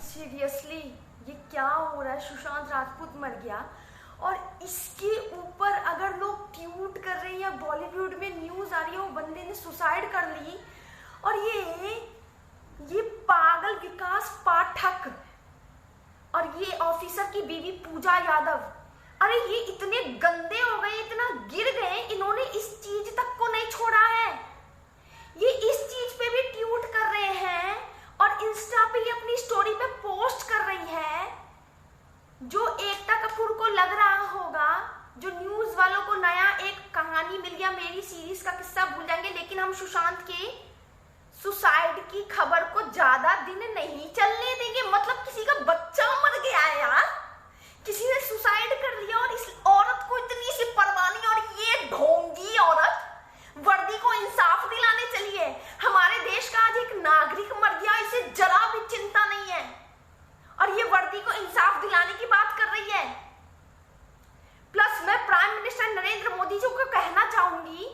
Seriously ये क्या हो रहा है? सुशांत राजपूत मर गया और इसके ऊपर अगर लोग ट्वीट कर रहे हैं या बॉलीवुड में न्यूज आ रही है वो बंदे ने सुसाइड कर ली, और ये पागल विकास पाठक और ये ऑफिसर की बीवी पूजा यादव, अरे ये इतने गंदे हो गए, इतना गिर गए, इन्होंने इस चीज तक को नहीं छोड़ा है। ये इस चीज पे भी ट्वीट कर रहे हैं और इंस्टा पे ये अपनी स्टोरी पे पोस्ट कर रही है। जो एकता कपूर को लग रहा होगा, जो न्यूज वालों को नया एक कहानी मिल गया, मेरी सीरीज का किस्सा भूल जाएंगे, लेकिन हम सुशांत के सुसाइड की खबर को ज्यादा दिन नहीं चलने देंगे। मतलब किसी का बच्चा मर गया है यार, किसी ने सुसाइड कर लिया और इस औरत को इतनी सी परवाह नहीं, और ये ढोंगी औरत वर्दी को इंसाफ दिलाने चली है। हमारे देश का आज एक नागरिक मर गया, इसे जरा भी चिंता नहीं है, और ये वर्दी को इंसाफ दिलाने की बात कर रही है। प्लस मैं प्राइम मिनिस्टर नरेंद्र मोदी जी को कहना चाहूंगी,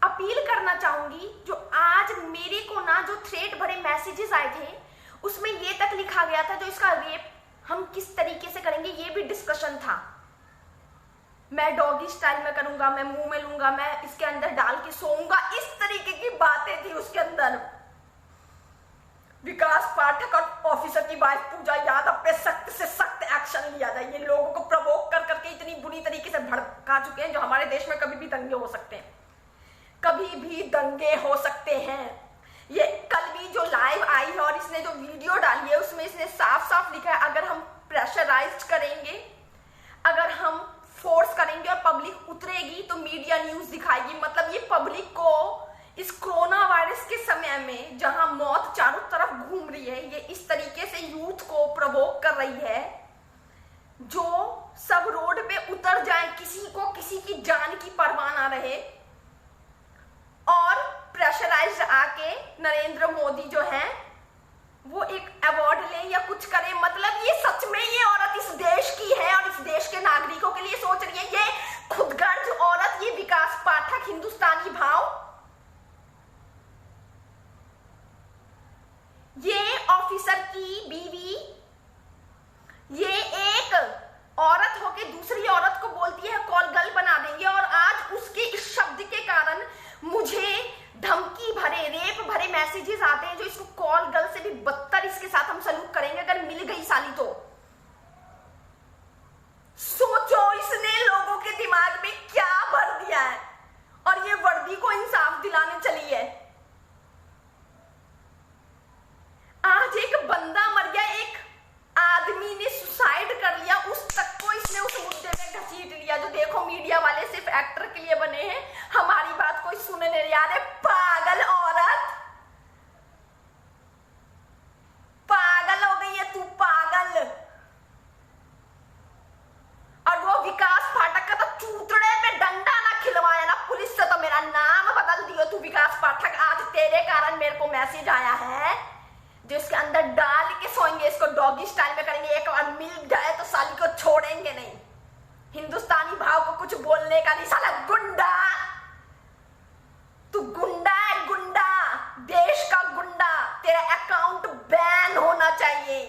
अपील करना चाहूंगी, जो आज मेरे को ना जो थ्रेट भरे मैसेजेस आए थे उसमें ये तक लिखा गया था, जो इसका रेप हम किस तरीके से करेंगे ये भी डिस्कशन था। मैं डॉगी स्टाइल में करूंगा, मैं मुंह में लूंगा, मैं इसके अंदर डाल के सोऊंगा, इस तरीके की बातें थी उसके अंदर। विकास पाठक और ऑफिसर की वाइफ पूजा यादव पे सख्त से सख्त एक्शन लिया जाए। ये लोगों को प्रवोक कर करके इतनी बुरी तरीके से भड़का चुके हैं, जो हमारे देश में कभी भी दंगे हो सकते हैं, कभी भी दंगे हो सकते हैं। ये कल भी जो लाइव आई है और इसने जो वीडियो डाली है उसमें इसने साफ साफ लिखा है, अगर हम प्रेशराइज करेंगे, अगर हम फोर्स करेंगे और पब्लिक उतरेगी तो मीडिया न्यूज दिखाएगी। मतलब ये पब्लिक को इस कोरोना वायरस के समय में जहां मौत चारों तरफ घूम रही है, ये इस तरीके से यूथ को प्रवोक कर रही है, जो सब रोड पे उतर जाए, किसी को किसी की जान की परवाह ना रहे, और प्रेशराइज्ड आके नरेंद्र मोदी जो है वो एक अवार्ड ले या कुछ करे। मतलब ये सच में ये औरत इस देश की है और इस देश के नागरिकों के लिए सोच रही है। ये खुदगर्ज औरत, ये विकास पाठक, हिंदुस्तानी भाव, ये ऑफिसर की बीवी, ये एक औरत होके दूसरी औरत को बोलती है कॉल गर्ल बना देंगे, और आज उसके इस शब्द के कारण मुझे धमकी भरे, रेप भरे मैसेजेस आते हैं, जो इसको कॉल गर्ल से भी बदतर इसके साथ हम सलूक करेंगे अगर मिल गई साली तो। सोचो इसने लोगों के दिमाग में क्या भर दिया है, और ये वर्दी को इंसाफ दिलाने चली है। आज एक बंदा मर गया, एक आदमी ने सुसाइड कर लिया, उस तक को इसने उस मुद्दे पे घसीट लिया, जो देखो मीडिया वाले सिर्फ एक्टर के लिए बने हैं, हमारी बात कोई सुने नहीं रहा है। पागल औरत, पागल हो गई है तू, पागल। और वो विकास पाठक का तो चूतड़े पे डंडा ना खिलवाया ना पुलिस से, तो मेरा नाम बदल दियो तू विकास पाठक। आज तेरे कारण मेरे को मैसेज आया है, जो इसके अंदर डाल के सोएंगे, इसको डॉगी स्टाइल में करेंगे, एक बार मिल जाए तो साली को छोड़ेंगे नहीं। हिंदुस्तानी भाव को कुछ बोलने का नहीं, साला गुंडा, तू गुंडा है, गुंडा, देश का गुंडा। तेरा अकाउंट बैन होना चाहिए,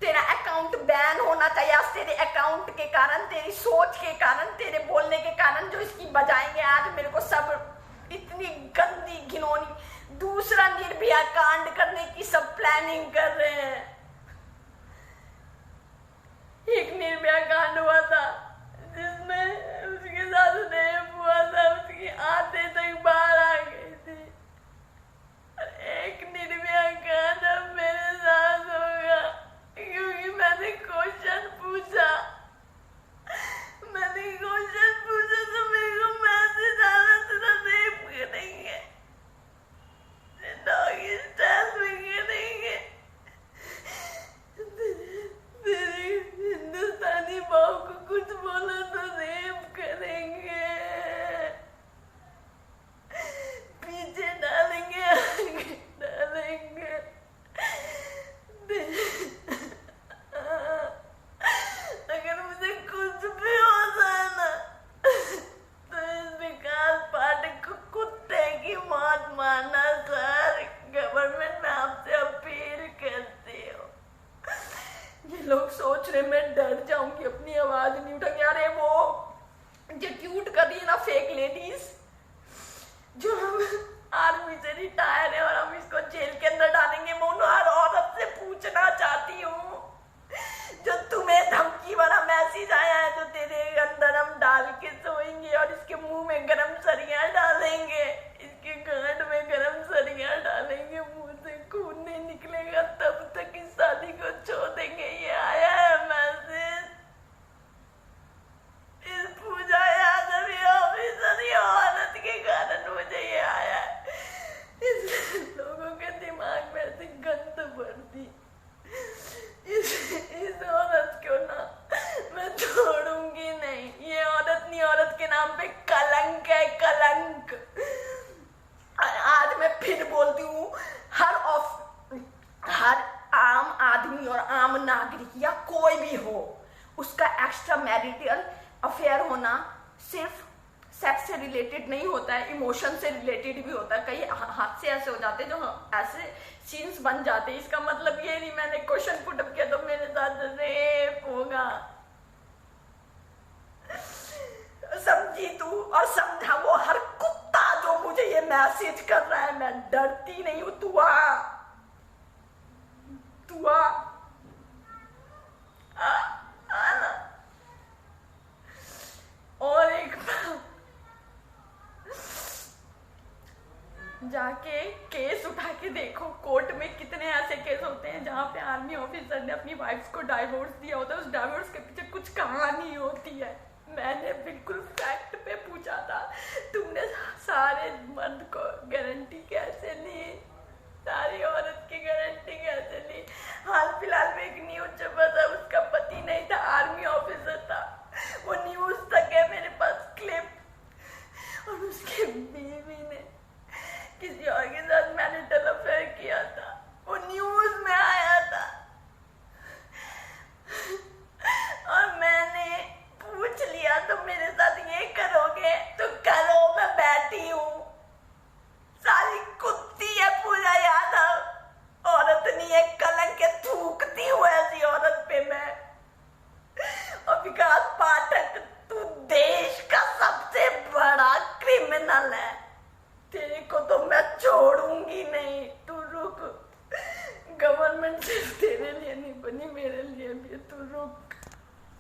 तेरा अकाउंट बैन होना चाहिए। आज तेरे अकाउंट के कारण, तेरी सोच के कारण, तेरे बोलने के कारण जो इसकी बजाएंगे, आज मेरे को सब इतनी गंदी घिनौनी, दूसरा निर्भया कांड करने की सब प्लानिंग कर रहे हैं। एक निर्भया कांड हुआ था जिसमें उसके साथ रेप हुआ था, उसकी आंतें तक बाहर आ गई थी। एक निर्भया कांड अब मेरे साथ होगा, क्योंकि मैंने क्वेश्चन पूछा तो मेरे को मैसेज आना था, रेप करेंगे, डॉगी स्टाइल में करेंगे, तेरी हिंदुस्तानी भाव को कुछ सोच रहे मैं डर जाऊंगी, अपनी आवाज नहीं उठाऊंगी। अरे वो जो ट्यूट कर रही है ना फेक लेडीज, जो हम आर्मी से रिटायर है और हम इसको जेल के अंदर डालेंगे, मैं उन हर औरत से पूछना चाहती हूँ जो तुम्हें धमकी वाला मैसेज आया है, जो तेरे अंदर हम डाल के सोएंगे और इसके मुंह में गरम सरियां डालेंगे, इसके गांड में गरम सरियां डालेंगे, मुंह से खून नहीं निकलेगा तब तक इस शादी को छोड़ देंगे। ये आया है मैसेज इस पूजा यादव ऑफिसर औरत के कारण मुझे ये आया है। इस लोगों के दिमाग में ऐसी गंद भरती, इस औरत को ना मैं छोड़ूंगी नहीं। ये औरत नहीं, औरत के नाम पे कलंक है, कलंक। आज मैं फिर बोलती हूँ, हर आम आदमी और आम नागरिक या कोई भी हो, उसका एक्स्ट्रा मैरिटल अफेयर होना सिर्फ सेक्स से रिलेटेड नहीं होता है, इमोशन से रिलेटेड भी होता है। कई हादसे ऐसे हो जाते हैं जो ऐसे सीन्स बन जाते हैं। इसका मतलब ये नहीं मैंने क्वेश्चन पुट अप किया तो मेरे साथ रेप होगा, समझी तू? और समझा वो हर कुत्ता जो मुझे ये मैसेज कर रहा है, मैं डरती नहीं हूं। तू आ ना। और एक जाके केस उठा के देखो, कोर्ट में कितने ऐसे केस होते हैं जहाँ पे आर्मी ऑफिसर ने अपनी वाइफ को डाइवोर्स दिया होता है, उस डाइवोर्स के पीछे कुछ कहानी होती है। मैंने बिल्कुल फैक्ट पे पूछा था, तुमने सारे मर्द को गारंटी कैसे ली, सारी औरत की गारंटी कैसे